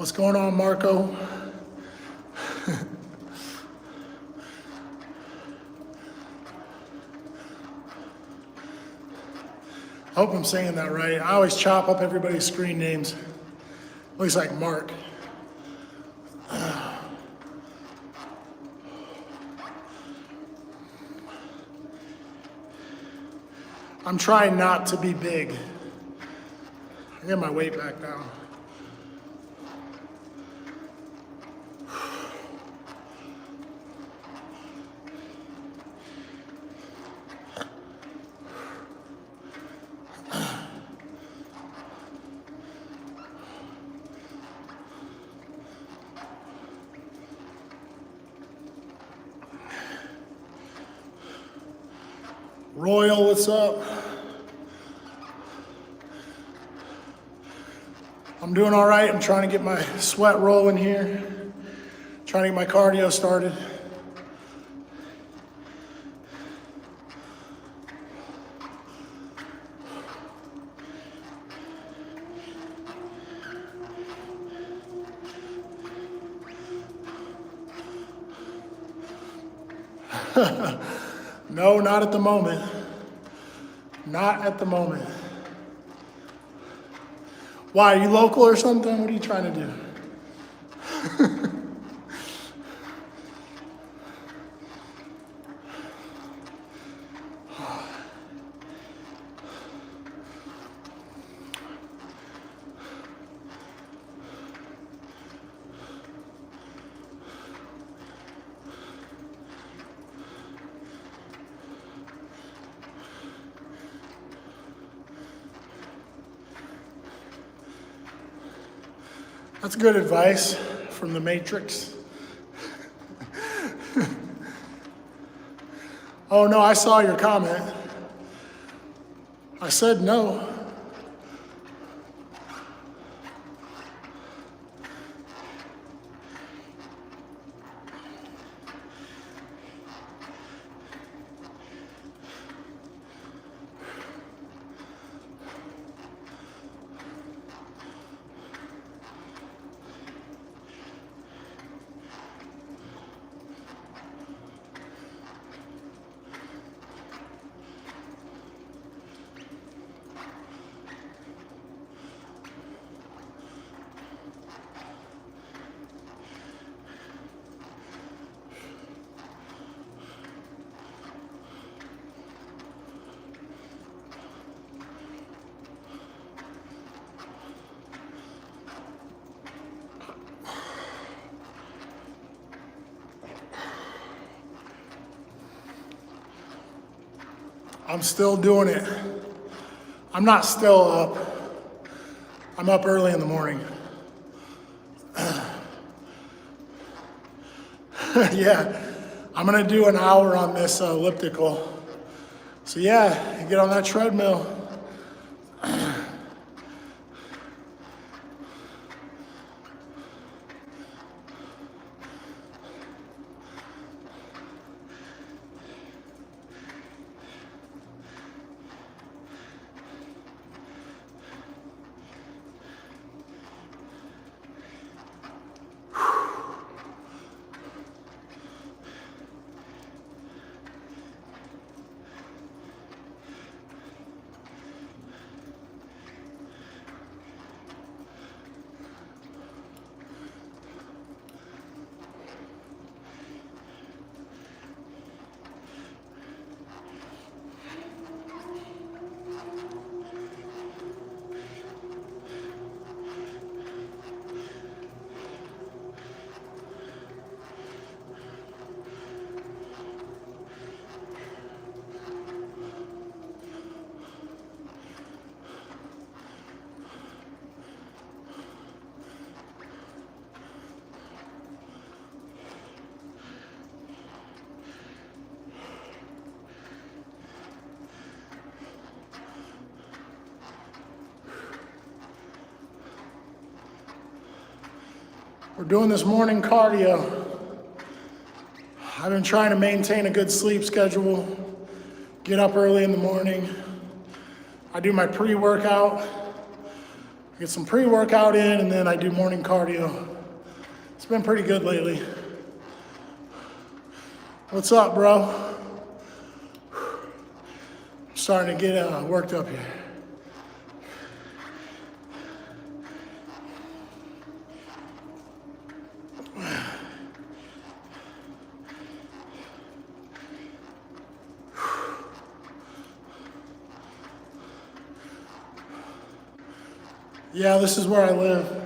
What's going on, Marco? I hope I'm saying that right. I always chop up everybody's screen names. Looks like Mark. I'm trying not to be big. I get my weight back down. Royal, what's up? I'm doing all right. I'm trying to get my sweat rolling here. Trying to get my cardio started. No, not at the moment. Not at the moment. Why, are you local or something? What are you trying to do? That's good advice from the Matrix. Oh no, I saw your comment. I said no. I'm still doing it. I'm not still up. I'm up early in the morning. Yeah, I'm gonna do an hour on this elliptical. So yeah, you get on that treadmill. We're doing this morning cardio. I've been trying to maintain a good sleep schedule, get up early in the morning. I do my pre-workout, Get some pre-workout in, and then I do morning cardio. It's been pretty good lately. What's up, bro? I'm starting to get worked up here. Yeah, this is where I live.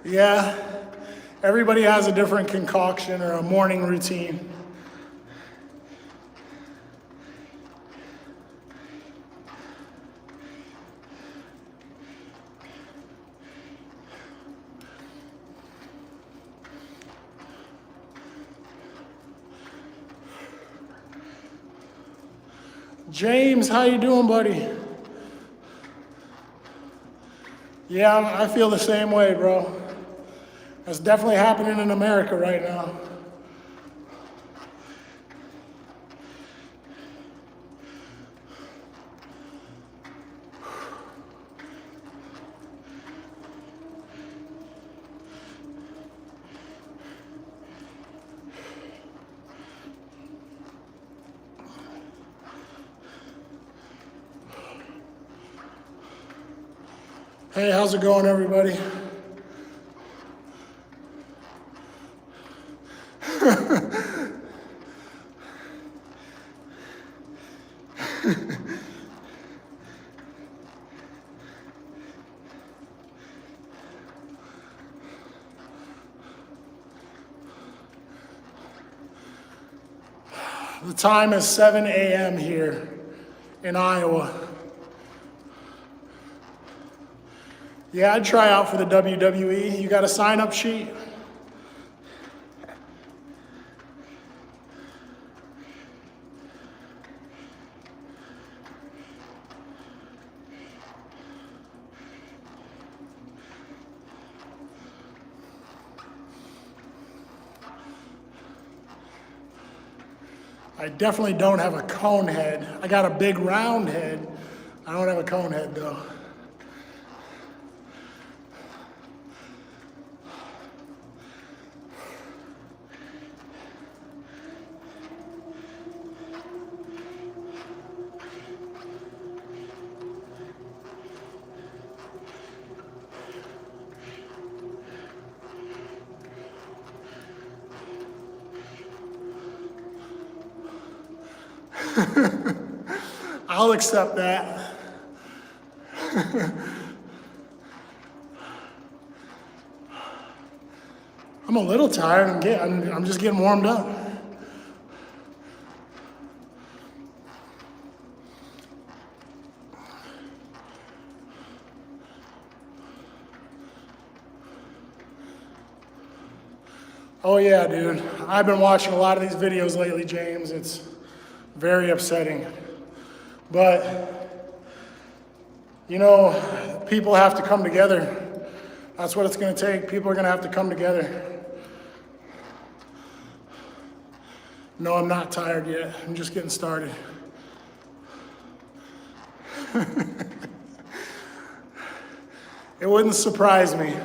Yeah, everybody has a different concoction or a morning routine. James, how you doing, buddy? Yeah, I feel the same way, bro. That's definitely happening in America right now. Hey, how's it going, everybody? The time is 7 a.m. here in Iowa. Yeah, I'd try out for the WWE. You got a sign-up sheet? I definitely don't have a cone head. I got a big round head. I don't have a cone head though. I'll accept that. I'm a little tired. I'm just getting warmed up. Oh yeah, dude. I've been watching a lot of these videos lately, James. It's very upsetting. But, you know, people have to come together. That's what it's going to take. People are going to have to come together. No, I'm not tired yet. I'm just getting started. It wouldn't surprise me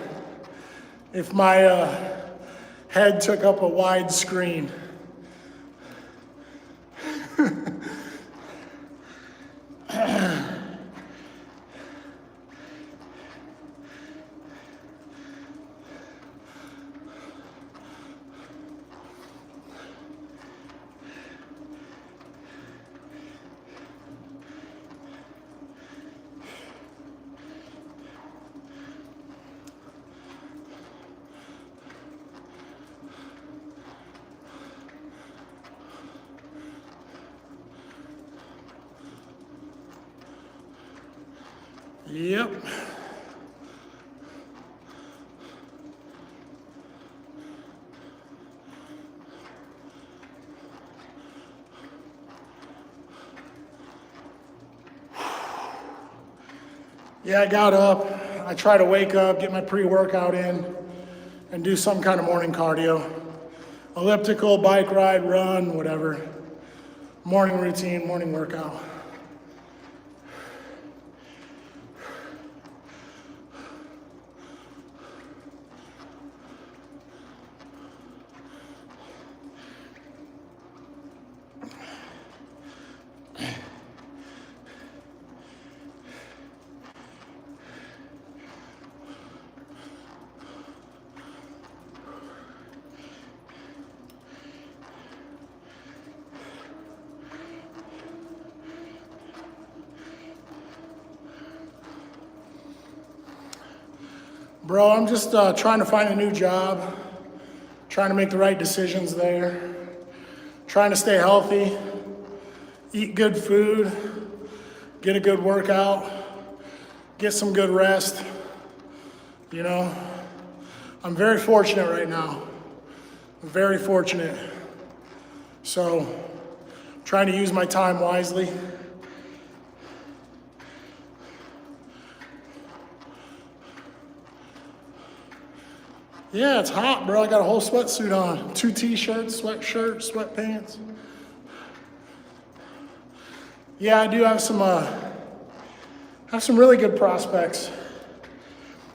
if my head took up a wide screen. Yep. Yeah, I got up. I try to wake up, get my pre-workout in, and do some kind of morning cardio. Elliptical, bike ride, run, whatever. Morning routine, morning workout. Bro, I'm just trying to find a new job, trying to make the right decisions there, trying to stay healthy, eat good food, get a good workout, get some good rest. You know, I'm very fortunate right now. I'm very fortunate. So, trying to use my time wisely. Yeah, it's hot, bro. I got a whole sweatsuit on. 2 t-shirts, sweatshirt, sweatpants. Yeah, I do have some really good prospects.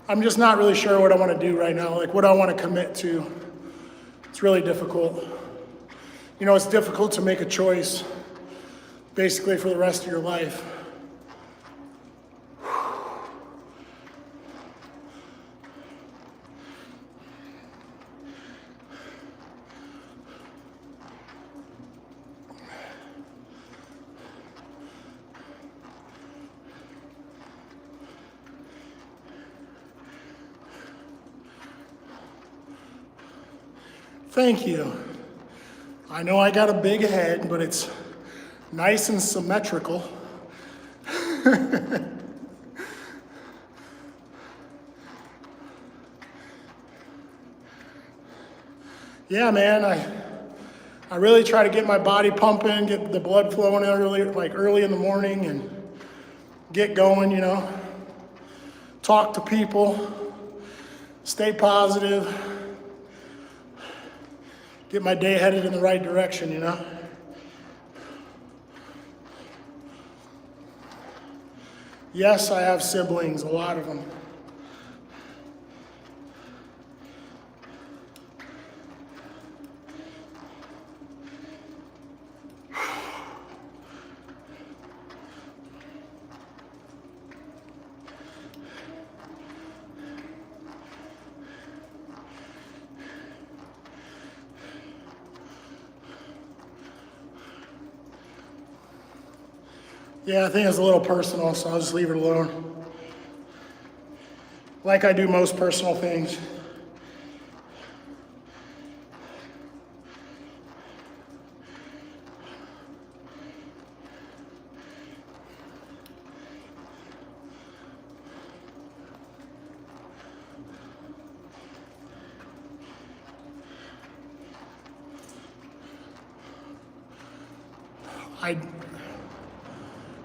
I'm just not really sure what I want to do right now, like what I want to commit to. It's really difficult. You know, it's difficult to make a choice basically for the rest of your life. Thank you. I know I got a big head, but it's nice and symmetrical. Yeah, man, I really try to get my body pumping, get the blood flowing early in the morning and get going, you know. Talk to people, stay positive. Get my day headed in the right direction, you know? Yes, I have siblings, a lot of them. Yeah, I think it's a little personal, so I'll just leave it alone. Like I do most personal things.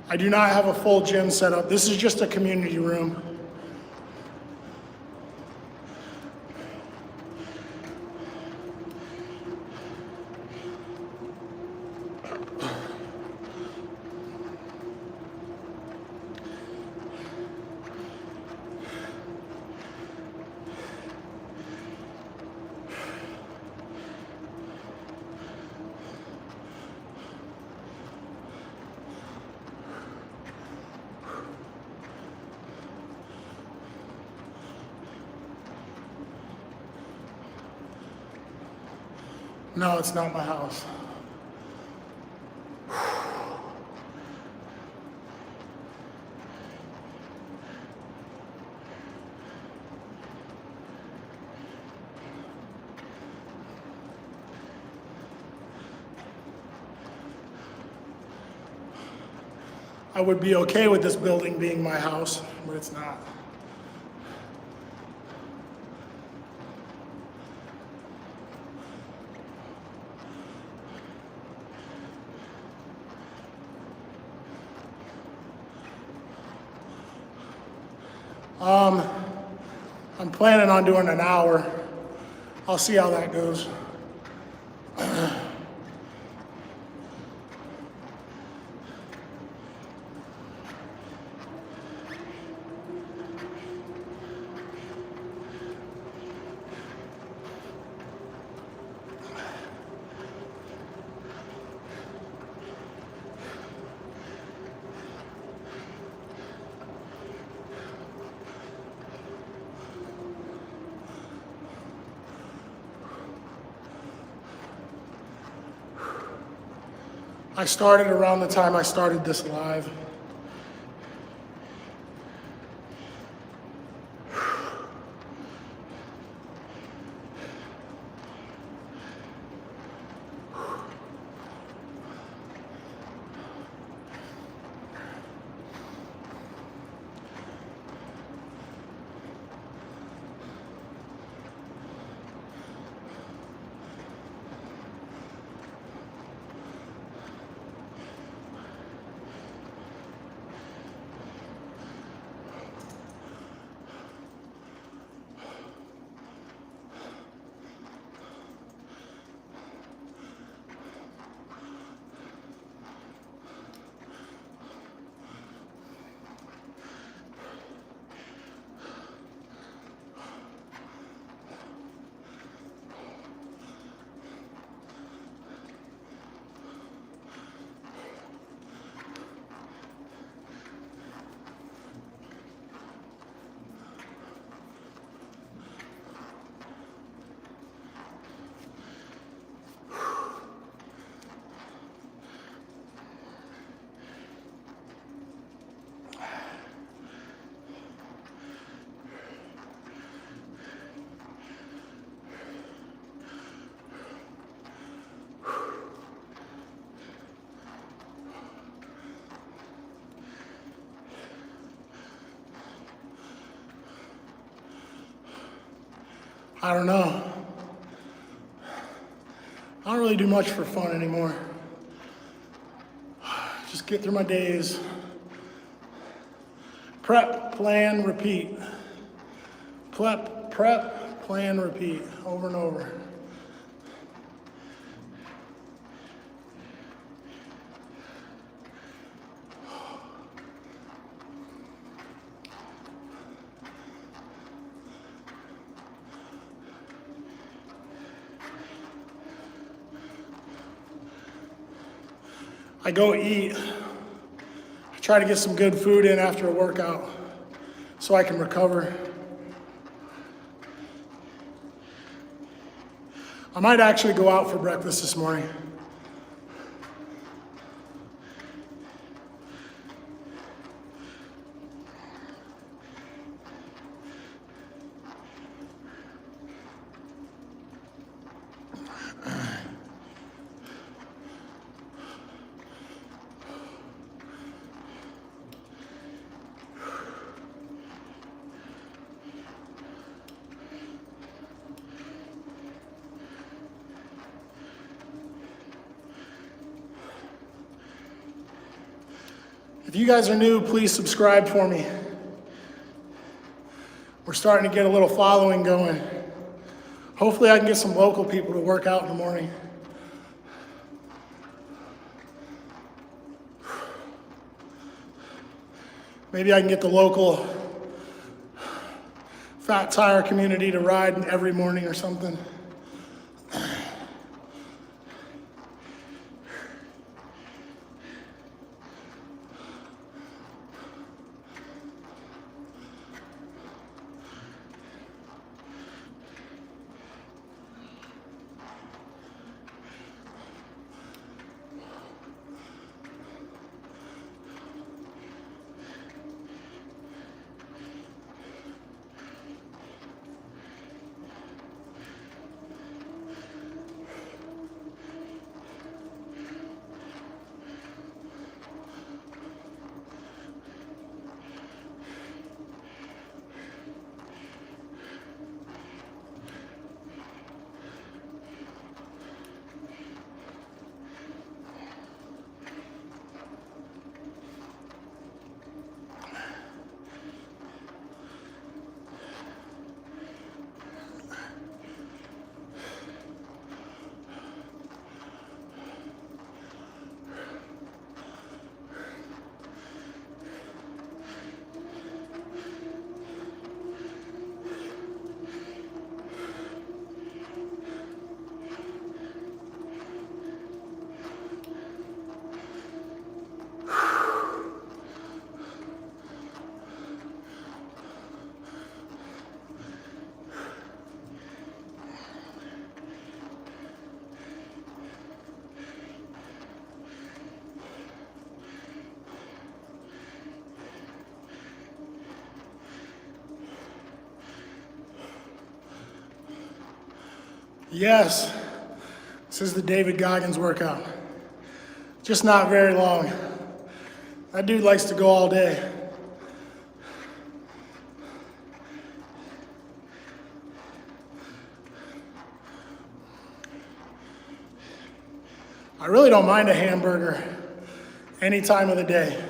I do not have a full gym set up. This is just a community room. No, it's not my house. I would be okay with this building being my house, but it's not. I'm planning on doing an hour. I'll see how that goes. I started around the time I started this live. I don't know. I don't really do much for fun anymore. Just get through my days. Prep, plan, repeat. Prep, plan, repeat. Over and over. I go eat. I try to get some good food in after a workout so I can recover. I might actually go out for breakfast this morning. If you guys are new, please subscribe for me. We're starting to get a little following going. Hopefully I can get some local people to work out in the morning. Maybe I can get the local fat tire community to ride every morning or something. Yes, this is the David Goggins workout. Just not very long. That dude likes to go all day. I really don't mind a hamburger any time of the day.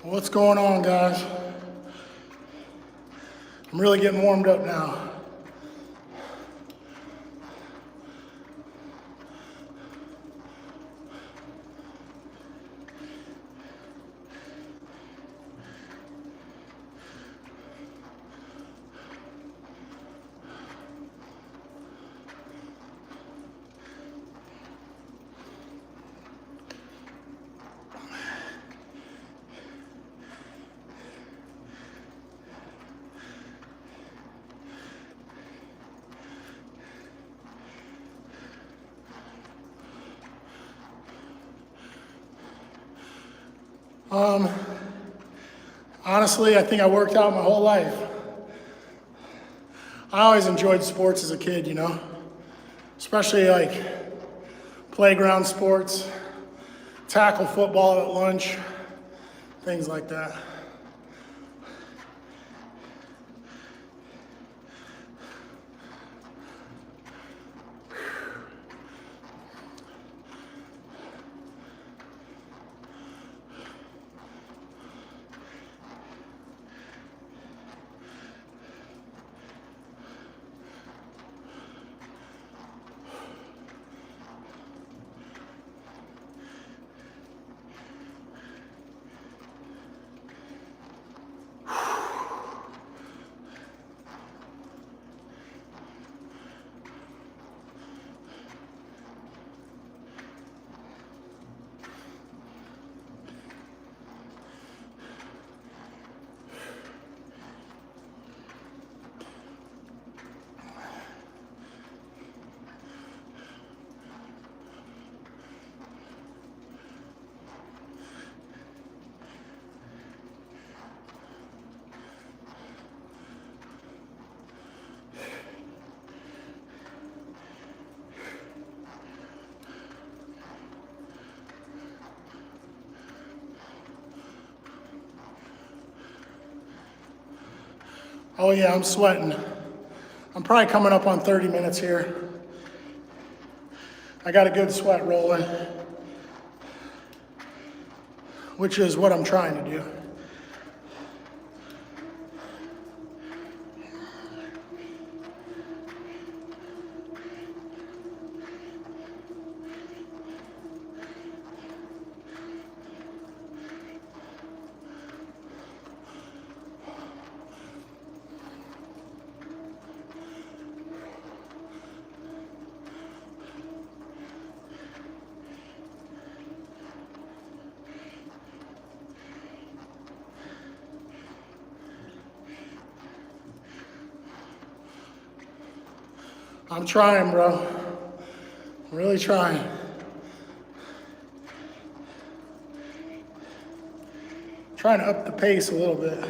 What's going on, guys? I'm really getting warmed up now. Honestly, I think I worked out my whole life. I always enjoyed sports as a kid, you know, especially like playground sports, tackle football at lunch, things like that. Oh yeah, I'm sweating. I'm probably coming up on 30 minutes here. I got a good sweat rolling, which is what I'm trying to do. I'm trying, bro. I'm really trying. Trying to up the pace a little bit.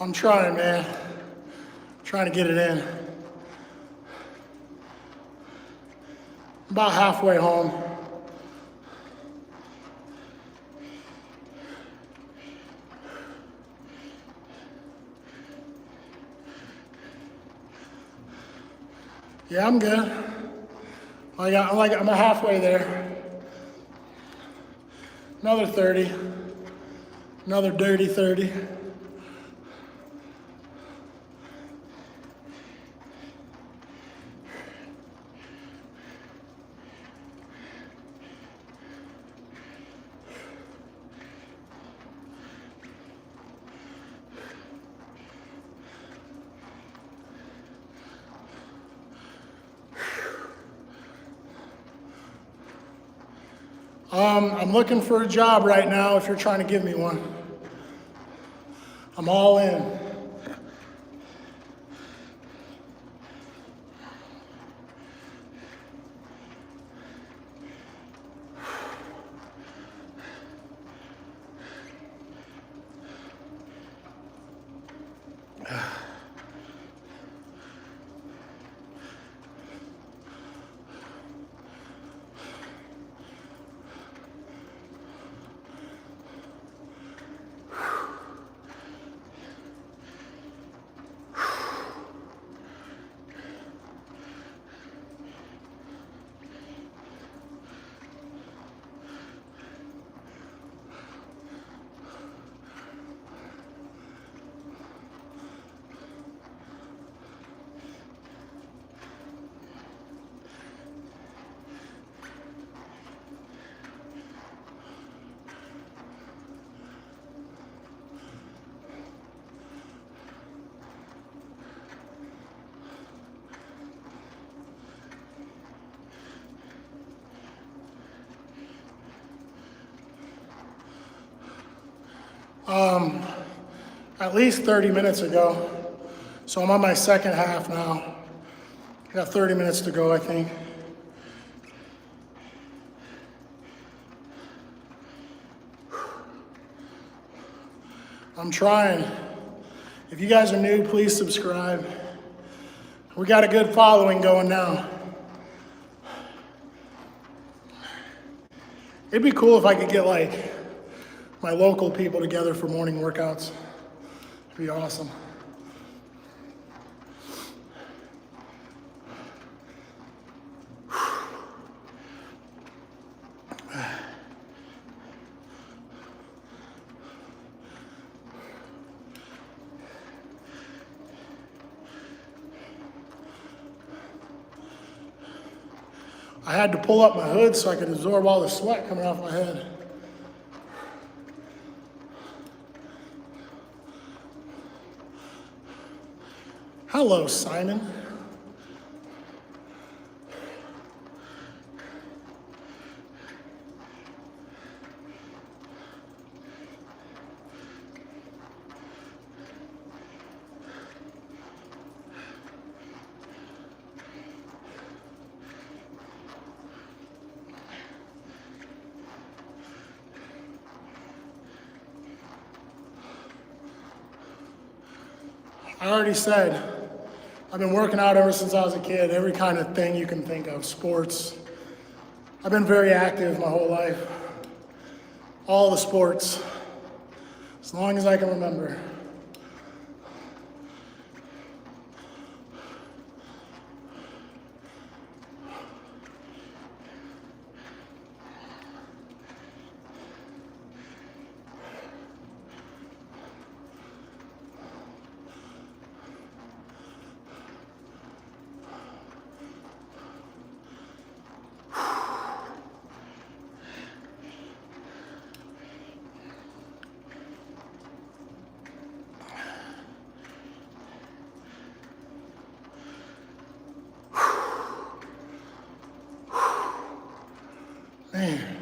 I'm trying, man. Trying to get it in. About halfway home. Yeah, I'm good. I'm halfway there. Another 30. Another dirty 30. I'm looking for a job right now if you're trying to give me one. I'm all in. At least 30 minutes ago. So I'm on my second half now. I got 30 minutes to go, I think. I'm trying. If you guys are new, please subscribe. We got a good following going now. It'd be cool if I could get like my local people together for morning workouts. It'd be awesome. I had to pull up my hood so I could absorb all the sweat coming off my head. Hello, Simon. I already said, I've been working out ever since I was a kid, every kind of thing you can think of, sports. I've been very active my whole life. All the sports, as long as I can remember. Man.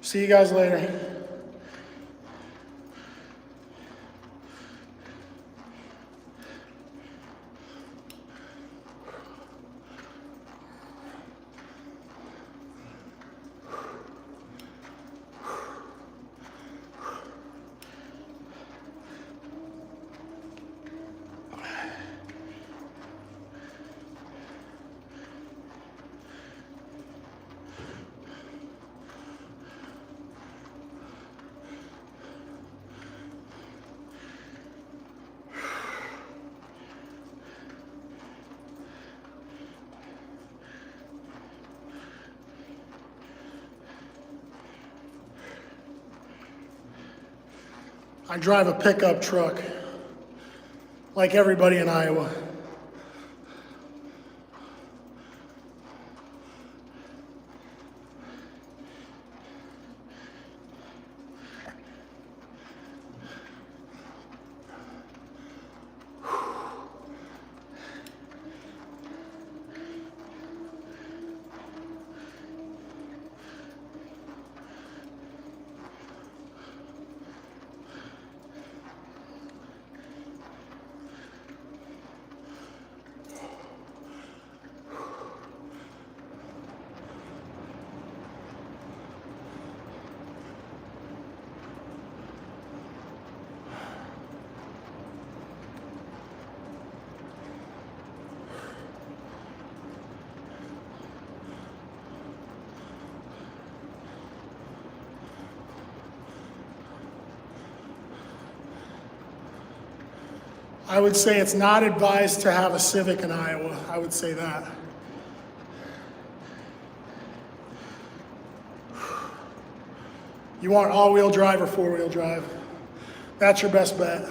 See you guys later. I drive a pickup truck, like everybody in Iowa. I would say it's not advised to have a Civic in Iowa. I would say that. You want all-wheel drive or four-wheel drive. That's your best bet.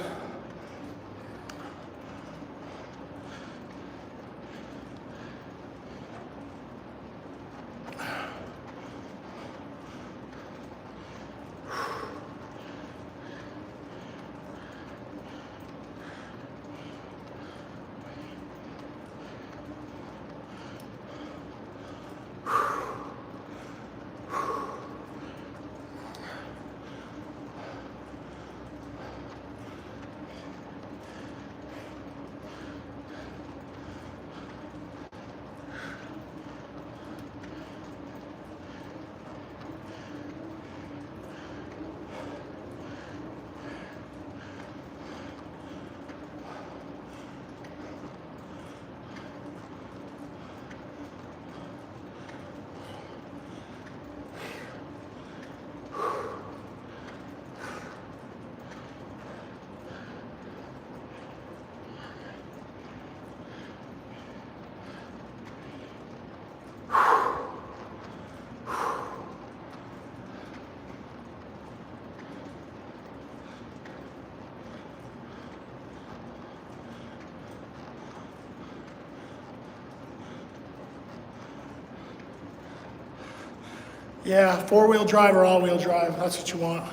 Yeah, 4-wheel drive or all-wheel drive, that's what you want.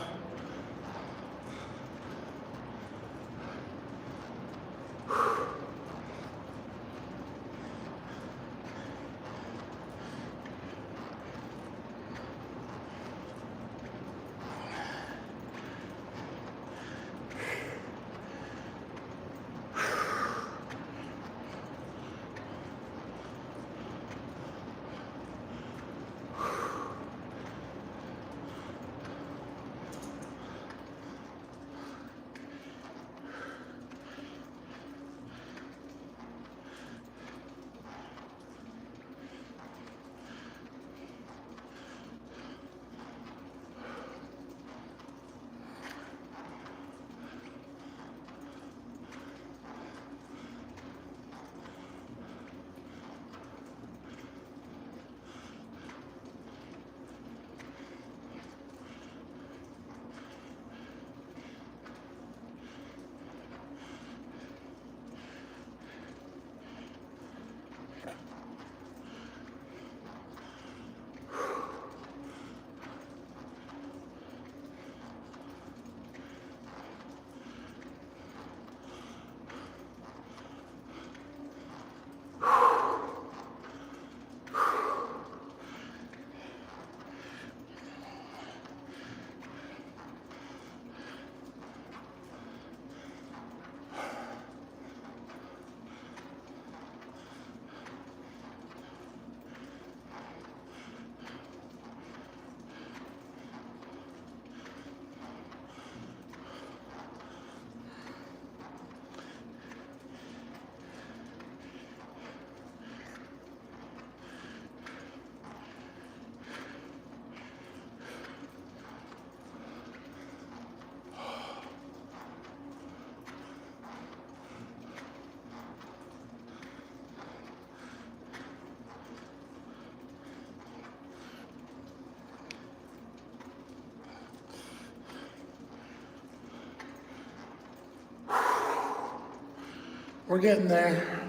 We're getting there.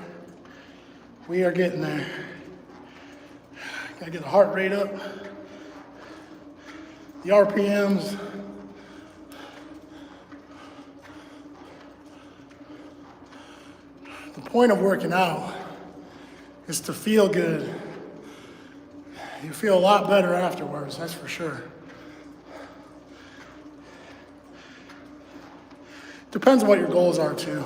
We are getting there. Gotta get the heart rate up, the RPMs. The point of working out is to feel good. You feel a lot better afterwards, that's for sure. Depends on what your goals are too.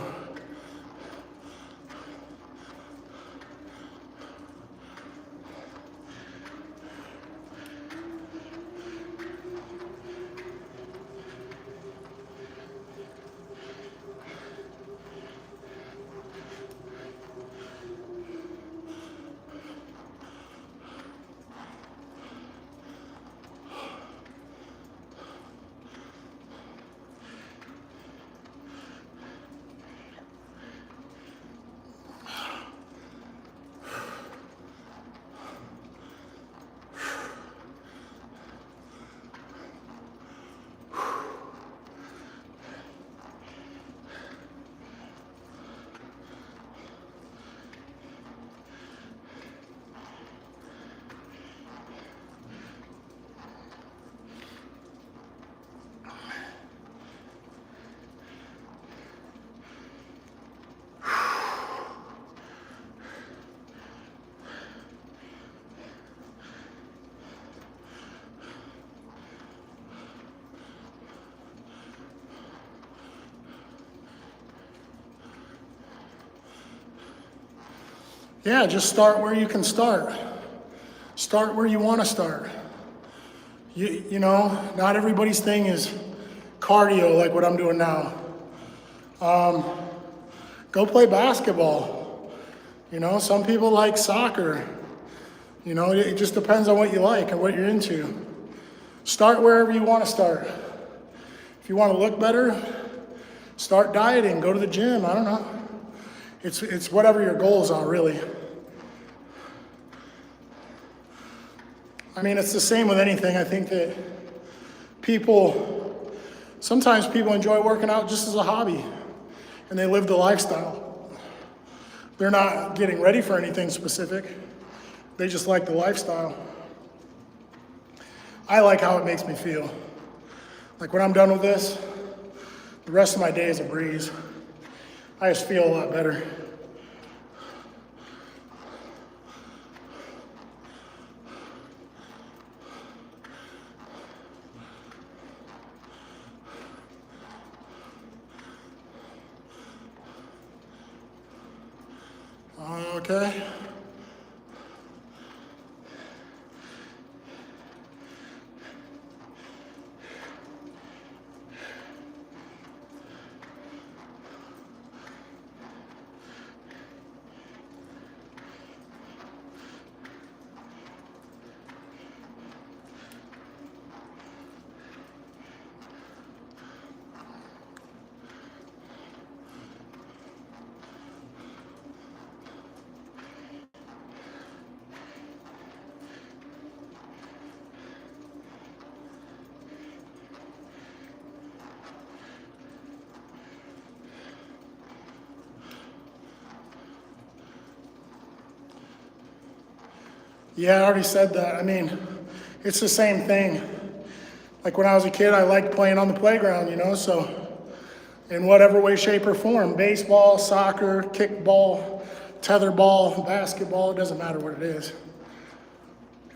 Yeah, just start where you can start. Start where you want to start. You know, not everybody's thing is cardio like what I'm doing now. Go play basketball. You know, some people like soccer. You know, it just depends on what you like and what you're into. Start wherever you want to start. If you want to look better, start dieting, go to the gym, I don't know. It's whatever your goals are, really. I mean, it's the same with anything. I think that sometimes people enjoy working out just as a hobby, and they live the lifestyle. They're not getting ready for anything specific. They just like the lifestyle. I like how it makes me feel. Like when I'm done with this, the rest of my day is a breeze. I just feel a lot better. Okay. Yeah, I already said that. I mean, it's the same thing. Like when I was a kid, I liked playing on the playground, so in whatever way, shape, or form, baseball, soccer, kickball, tetherball, basketball, it doesn't matter what it is.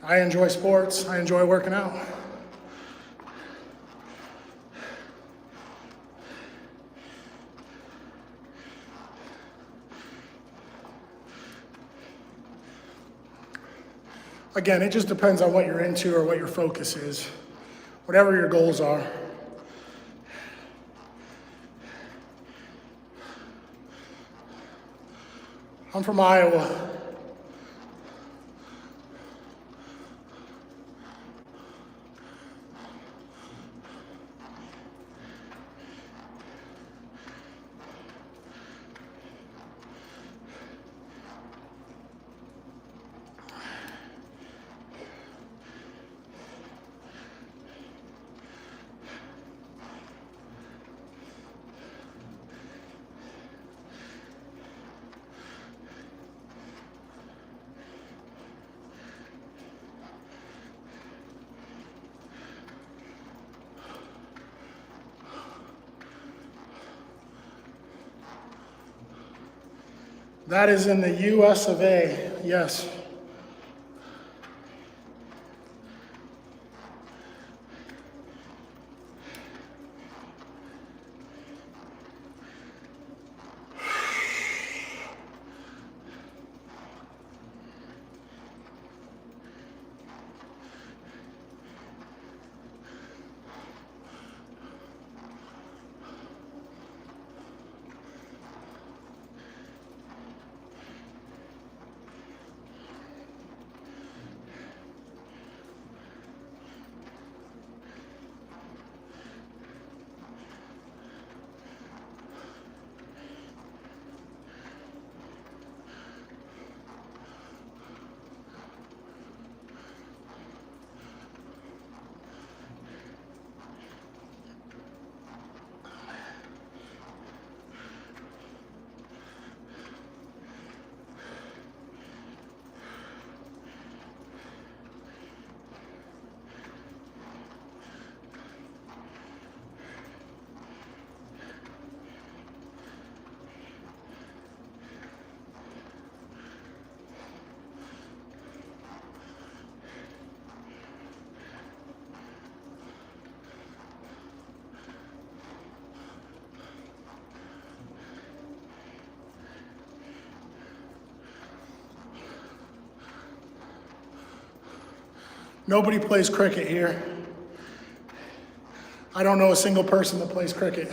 I enjoy sports. I enjoy working out. Again, it just depends on what you're into or what your focus is, whatever your goals are. I'm from Iowa. That is in the US of A, yes. Nobody plays cricket here. I don't know a single person that plays cricket.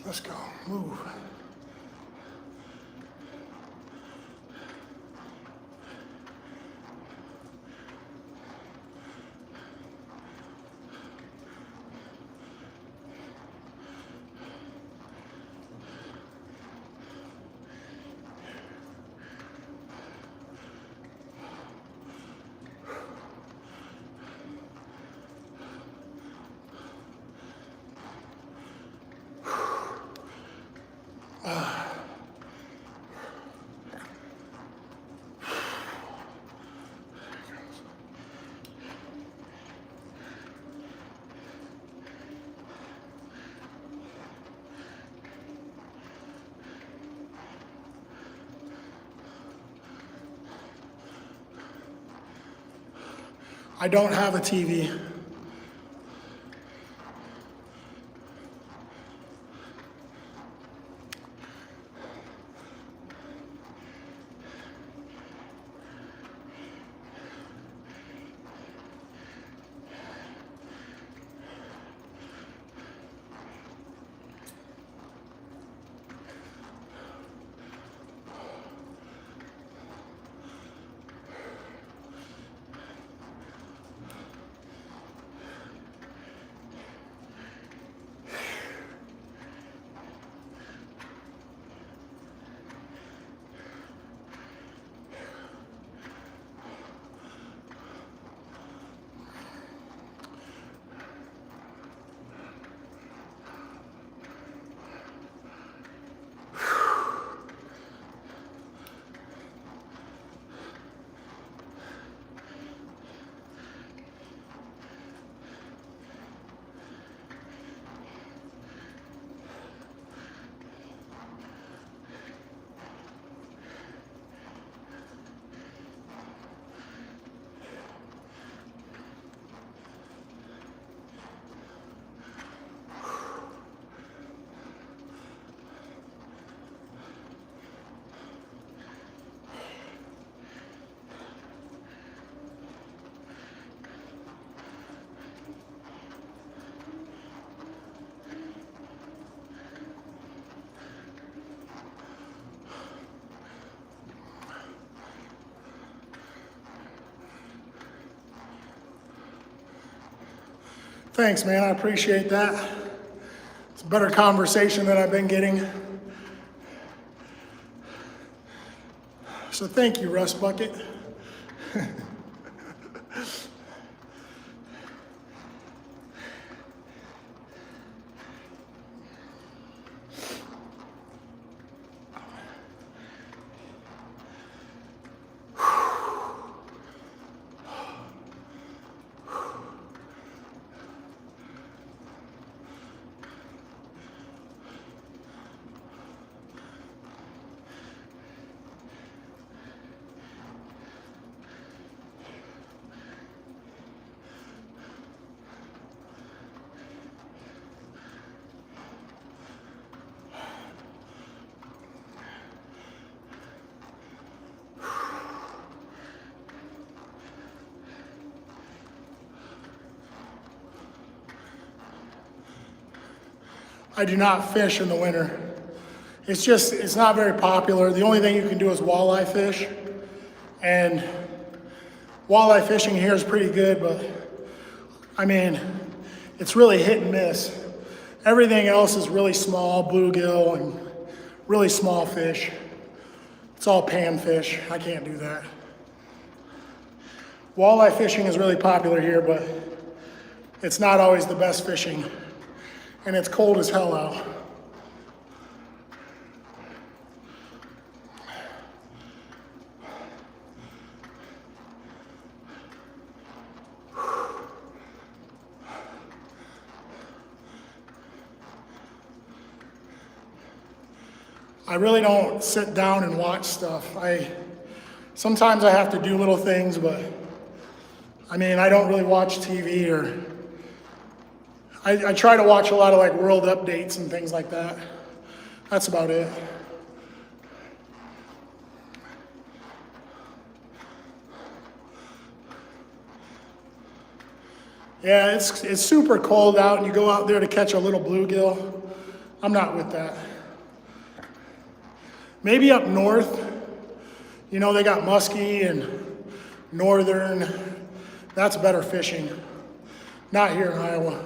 Let's go, move. I don't have a TV. Thanks, man, I appreciate that. It's a better conversation than I've been getting. So thank you, Russ Bucket. I do not fish in the winter. It's not very popular. The only thing you can do is walleye fish. And walleye fishing here is pretty good, but I mean, it's really hit and miss. Everything else is really small, bluegill and really small fish. It's all panfish. I can't do that. Walleye fishing is really popular here, but it's not always the best fishing. And it's cold as hell out. I really don't sit down and watch stuff. Sometimes I have to do little things, but I mean, I don't really watch TV or I try to watch a lot of like world updates and things like that. That's about it. Yeah, it's super cold out and you go out there to catch a little bluegill. I'm not with that. Maybe up north, you know, they got muskie and northern. That's better fishing. Not here in Iowa.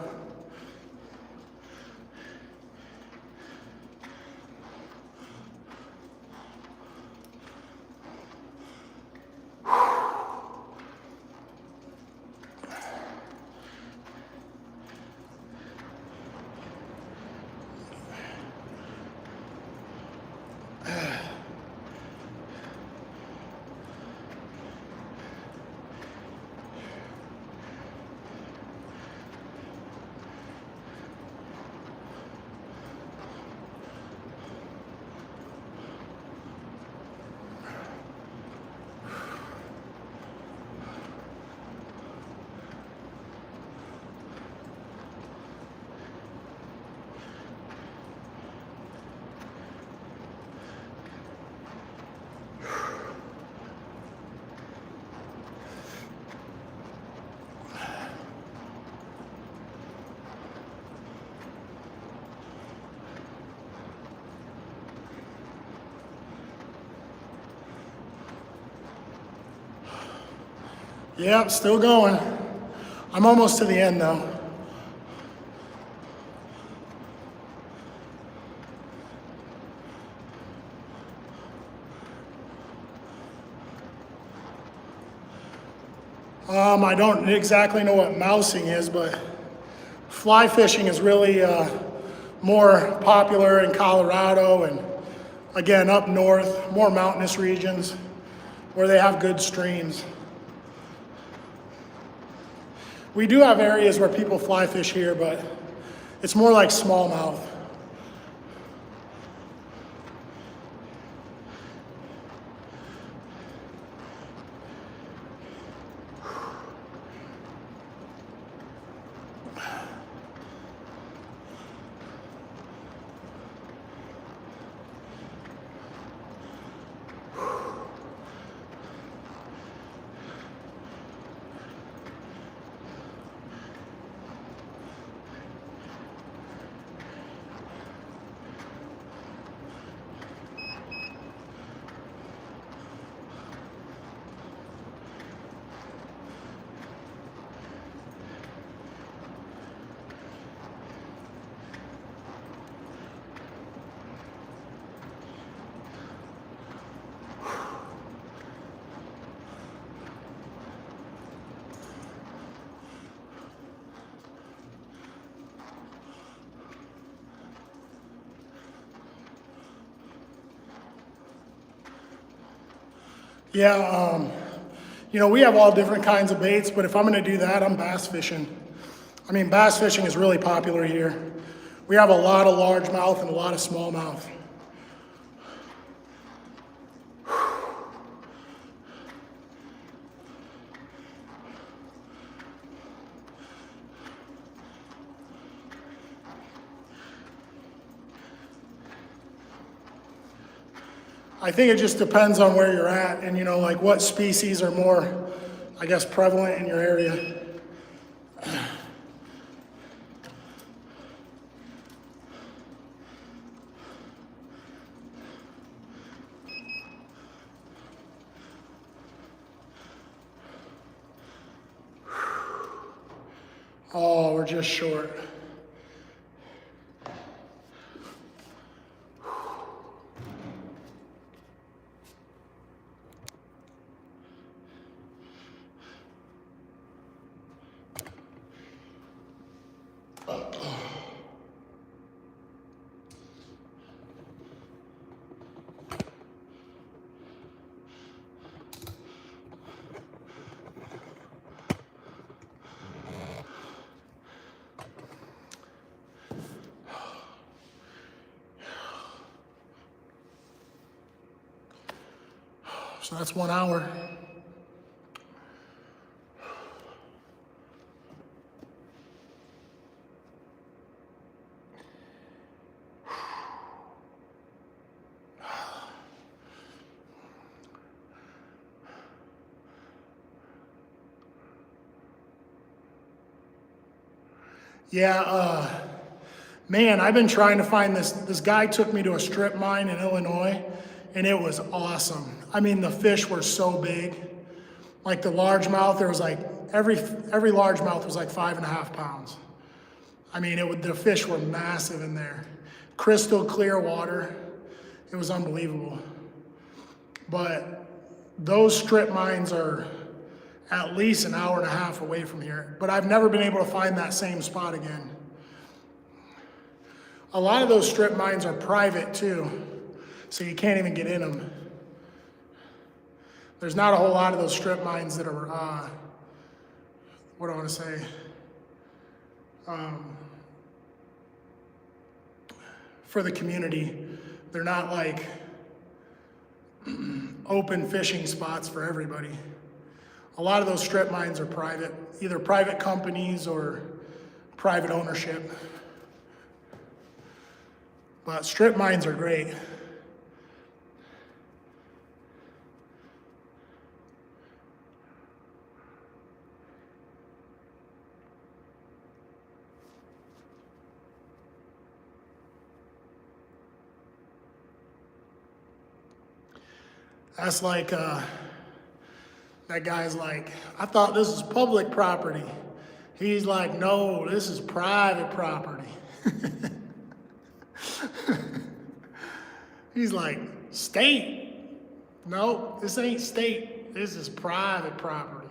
Yep, still going. I'm almost to the end though. I don't exactly know what mousing is, but fly fishing is really more popular in Colorado and again up north, more mountainous regions where they have good streams. We do have areas where people fly fish here, but it's more like smallmouth. Yeah, you know, we have all different kinds of baits, but if I'm gonna do that, I'm bass fishing. I mean, bass fishing is really popular here. We have a lot of largemouth and a lot of smallmouth. I think it just depends on where you're at and, you know, like what species are more, I guess, prevalent in your area. Oh, we're just short. So that's 1 hour. Yeah, Man, I've been trying to find this guy took me to a strip mine in Illinois, and it was awesome. I mean, the fish were so big. Like the largemouth, there was like, every largemouth was like 5.5 pounds. I mean, the fish were massive in there. Crystal clear water. It was unbelievable. But those strip mines are at least an hour and a half away from here. But I've never been able to find that same spot again. A lot of those strip mines are private too, so you can't even get in them. There's not a whole lot of those strip mines that are, what do I want to say? For the community. They're not like open fishing spots for everybody. A lot of those strip mines are private, either private companies or private ownership. But strip mines are great. That's like, that guy's like, I thought this was public property. He's like, no, this is private property. He's like, state? No, this ain't state. This is private property.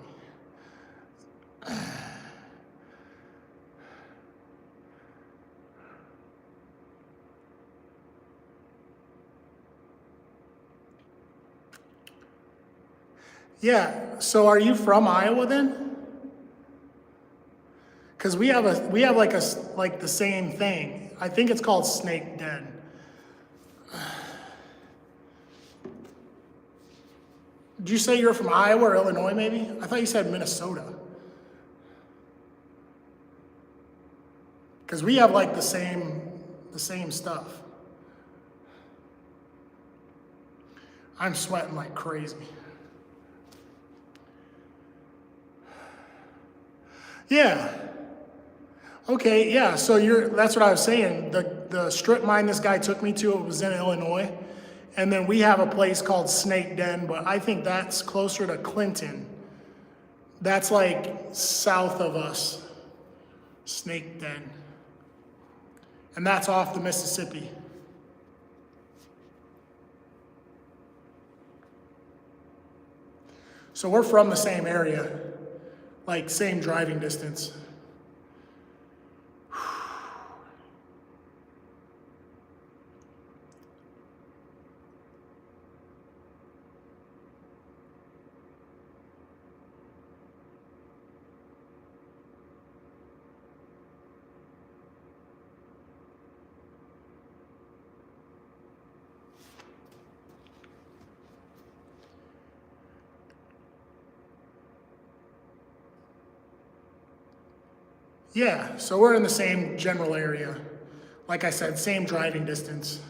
Yeah, so are you from Iowa then? Because we have like the same thing. I think it's called snake den. Did you say you're from Iowa or Illinois maybe? I thought you said Minnesota. Because we have like the same stuff. I'm sweating like crazy. Yeah. Okay, yeah, so that's what I was saying. The strip mine this guy took me to, it was in Illinois. And then we have a place called Snake Den, but I think that's closer to Clinton. That's like south of us, Snake Den. And that's off the Mississippi. So we're from the same area, like same driving distance. Yeah, so we're in the same general area. Like I said, same driving distance.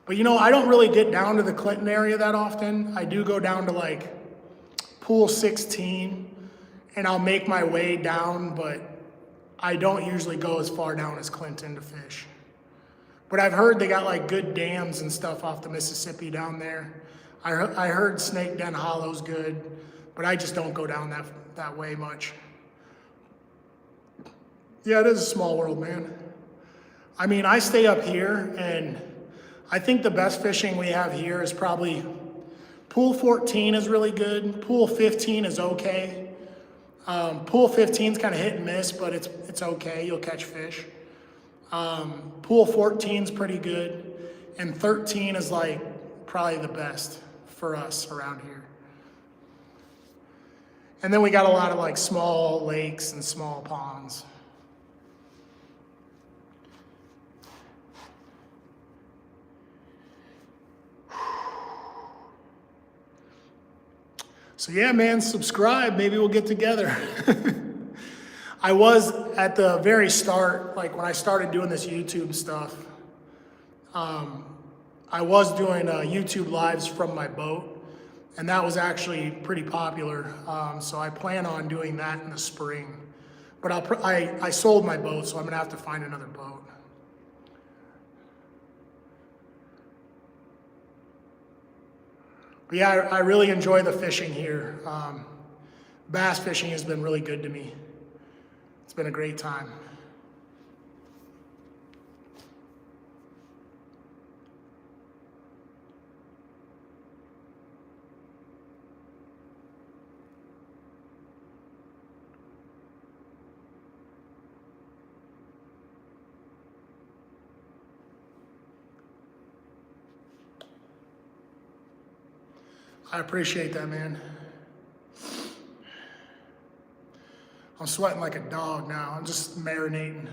But I don't really get down to the Clinton area that often. I do go down to like Pool 16, and I'll make my way down, but I don't usually go as far down as Clinton to fish. But I've heard they got like good dams and stuff off the Mississippi down there. I heard Snake Den Hollow's good, but I just don't go down that way much. Yeah, it is a small world, man. I mean, I stay up here, and I think the best fishing we have here is probably Pool 14 is really good. Pool 15 is okay. Pool 15 is kind of hit and miss, but it's okay. You'll catch fish. Pool 14 is pretty good, and 13 is like probably the best for us around here. And then we got a lot of like small lakes and small ponds. So yeah, man, subscribe. Maybe we'll get together. I was at the very start, like when I started doing this YouTube stuff, I was doing YouTube lives from my boat, and that was actually pretty popular. So I plan on doing that in the spring. But I sold my boat, so I'm gonna have to find another boat. But yeah, I really enjoy the fishing here. Bass fishing has been really good to me. It's been a great time. I appreciate that, man. I'm sweating like a dog now. I'm just marinating.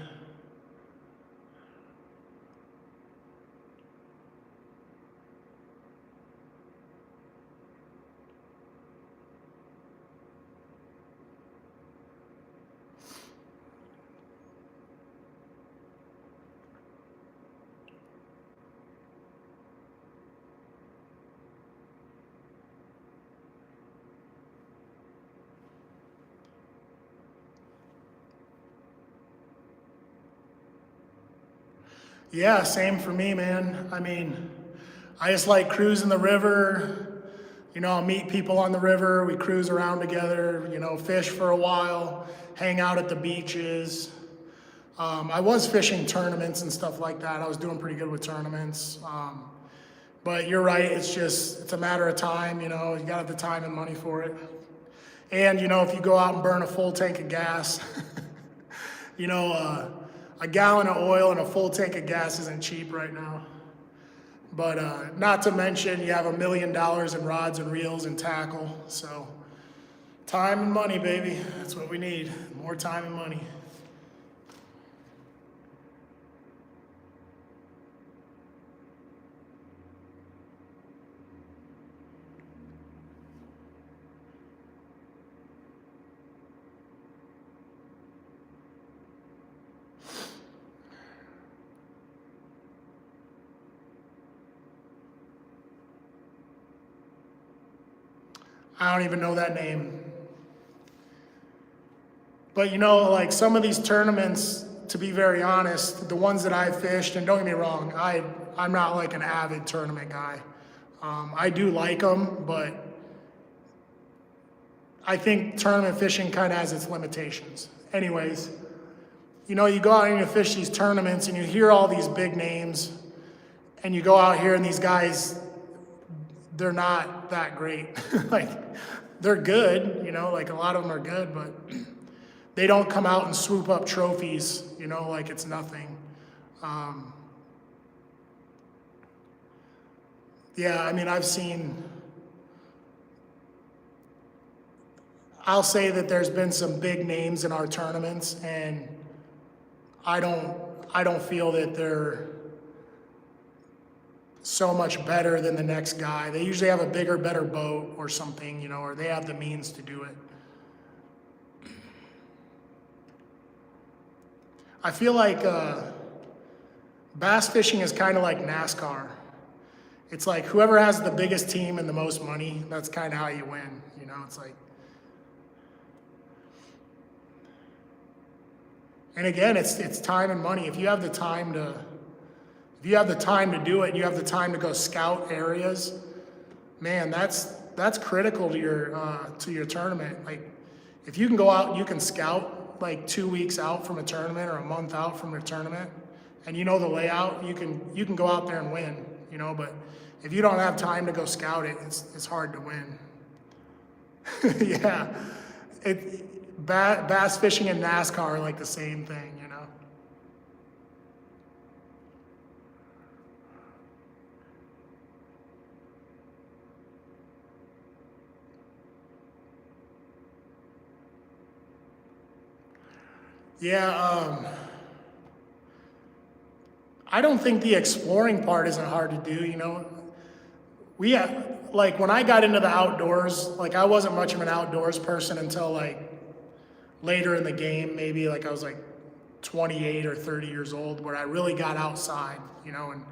Yeah, same for me, man. I mean, I just like cruising the river. You know, I'll meet people on the river. We cruise around together, you know, fish for a while, hang out at the beaches. I was fishing tournaments and stuff like that. I was doing pretty good with tournaments. But you're right, it's a matter of time, you know, you gotta have the time and money for it. And, you know, if you go out and burn a full tank of gas, you know, a gallon of oil and a full tank of gas isn't cheap right now. But not to mention you have $1 million in rods and reels and tackle. So time and money, baby. That's what we need. More time and money. I don't even know that name. But you know, like some of these tournaments, to be very honest, the ones that I've fished, and don't get me wrong, I'm not like an avid tournament guy. I do like them, but I think tournament fishing kind of has its limitations. Anyways, you know, you go out and you fish these tournaments and you hear all these big names, and you go out here and these guys, they're not that great. Like, they're good, you know, like a lot of them are good, but they don't come out and swoop up trophies, you know, like it's nothing. Yeah, I mean, I'll say that there's been some big names in our tournaments, and I don't feel that they're so much better than the next guy. They usually have a bigger, better boat or something, you know, or they have the means to do it. I feel like bass fishing is kind of like NASCAR. It's like whoever has the biggest team and the most money, that's kind of how you win, you know, it's like. And again, it's time and money. If you have the time to do it, and you have the time to go scout areas, man, that's critical to your tournament. Like, if you can go out and you can scout like 2 weeks out from a tournament or a month out from a tournament, and you know the layout, you can go out there and win, you know. But if you don't have time to go scout it, it's hard to win. Yeah, bass fishing and NASCAR are like the same thing, you know. Yeah, I don't think the exploring part isn't hard to do, you know. Like when I got into the outdoors, like I wasn't much of an outdoors person until like later in the game, maybe like I was like 28 or 30 years old, where I really got outside, you know, and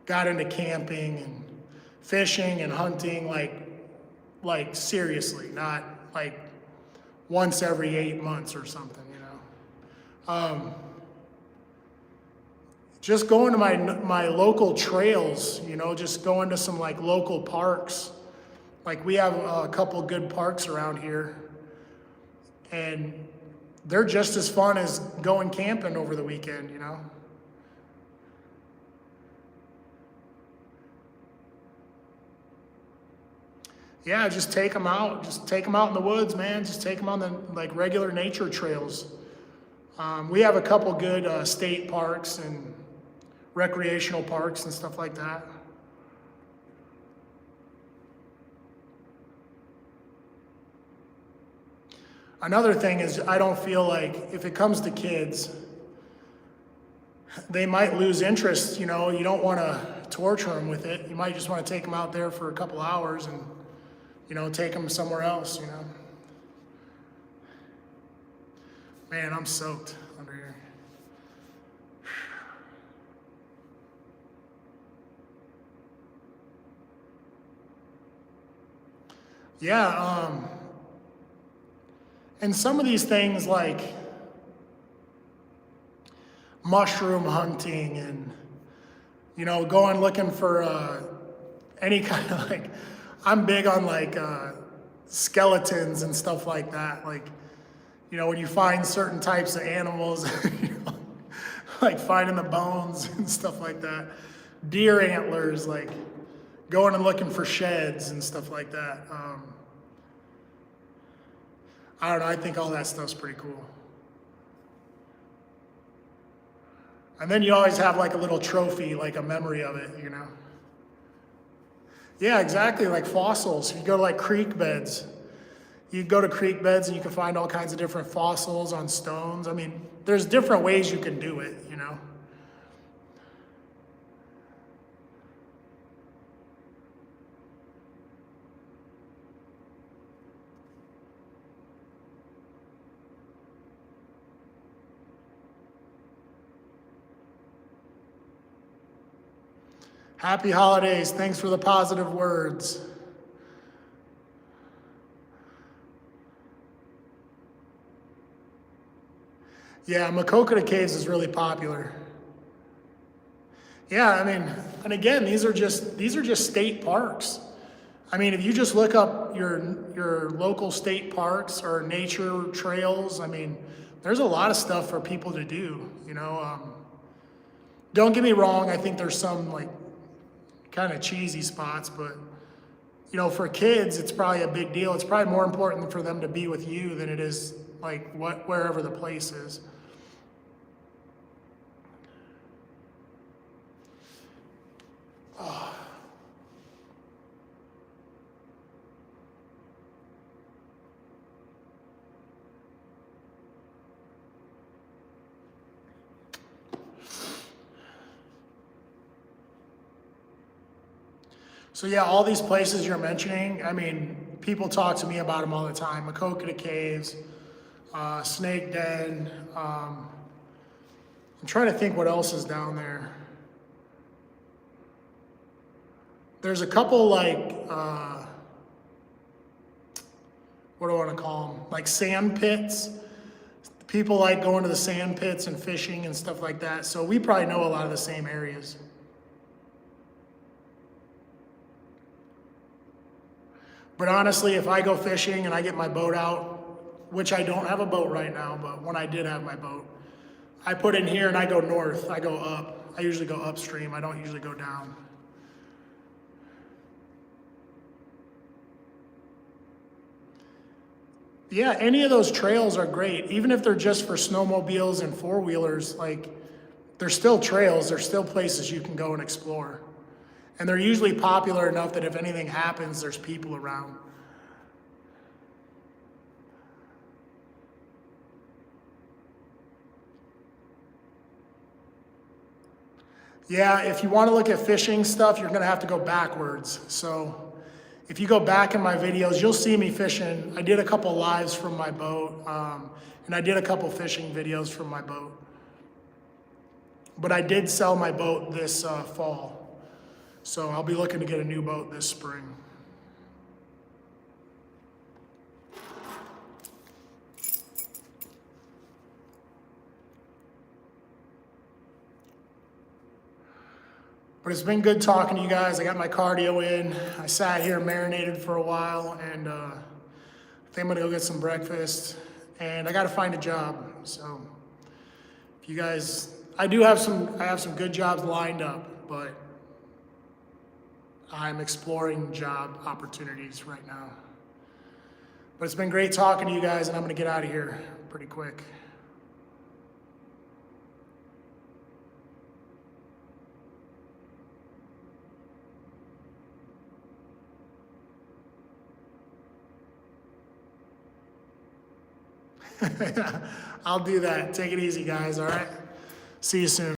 got into camping and fishing and hunting, like seriously, not like once every 8 months or something, you know. Just going to my local trails, you know, just going to some like local parks Like we have a couple good parks around here, and they're just as fun as going camping over the weekend, you know? Yeah, just take them out. Just take them out in the woods, man. Just take them on the like regular nature trails. We have a couple good state parks and recreational parks and stuff like that. Another thing is I don't feel like if it comes to kids, they might lose interest, you know, you don't want to torture them with it. You might just want to take them out there for a couple hours and, you know, take them somewhere else, you know. Man, I'm soaked under here. Yeah, and some of these things like mushroom hunting and, you know, going looking for any kind of like, I'm big on like skeletons and stuff like that. Like, you know, when you find certain types of animals, you know, like finding the bones and stuff like that. Deer antlers, like going and looking for sheds and stuff like that. I don't know, I think all that stuff's pretty cool. And then you always have like a little trophy, like a memory of it, you know? Yeah, exactly, like fossils. You go to like creek beds. You go to creek beds and you can find all kinds of different fossils on stones. I mean, there's different ways you can do it, you know? Happy holidays. Thanks for the positive words. Yeah, Makokata Caves is really popular. Yeah, I mean, and again, these are just state parks. I mean, if you just look up your local state parks or nature trails, I mean, there's a lot of stuff for people to do, you know. Don't get me wrong, I think there's some like kind of cheesy spots, but you know, for kids, it's probably a big deal. It's probably more important for them to be with you than it is like wherever the place is. Oh. So yeah, all these places you're mentioning, I mean, people talk to me about them all the time. Makokata Caves, Snake Den. I'm trying to think what else is down there. There's a couple like, what do I want to call them? Like sand pits. People like going to the sand pits and fishing and stuff like that. So we probably know a lot of the same areas. But honestly, if I go fishing and I get my boat out, which I don't have a boat right now, but when I did have my boat, I put in here and I go north, I go up. I usually go upstream, I don't usually go down. Yeah, any of those trails are great. Even if they're just for snowmobiles and four-wheelers, like, they're still trails, they're still places you can go and explore. And they're usually popular enough that if anything happens, there's people around. Yeah, if you want to look at fishing stuff, you're going to have to go backwards. So if you go back in my videos, you'll see me fishing. I did a couple lives from my boat, and I did a couple fishing videos from my boat. But I did sell my boat this fall. So I'll be looking to get a new boat this spring. But it's been good talking to you guys. I got my cardio in. I sat here marinated for a while, and I think I'm gonna go get some breakfast. And I gotta find a job. So if you guys, I have some good jobs lined up, but I'm exploring job opportunities right now. But it's been great talking to you guys, and I'm gonna get out of here pretty quick. I'll do that. Take it easy, guys, all right? See you soon.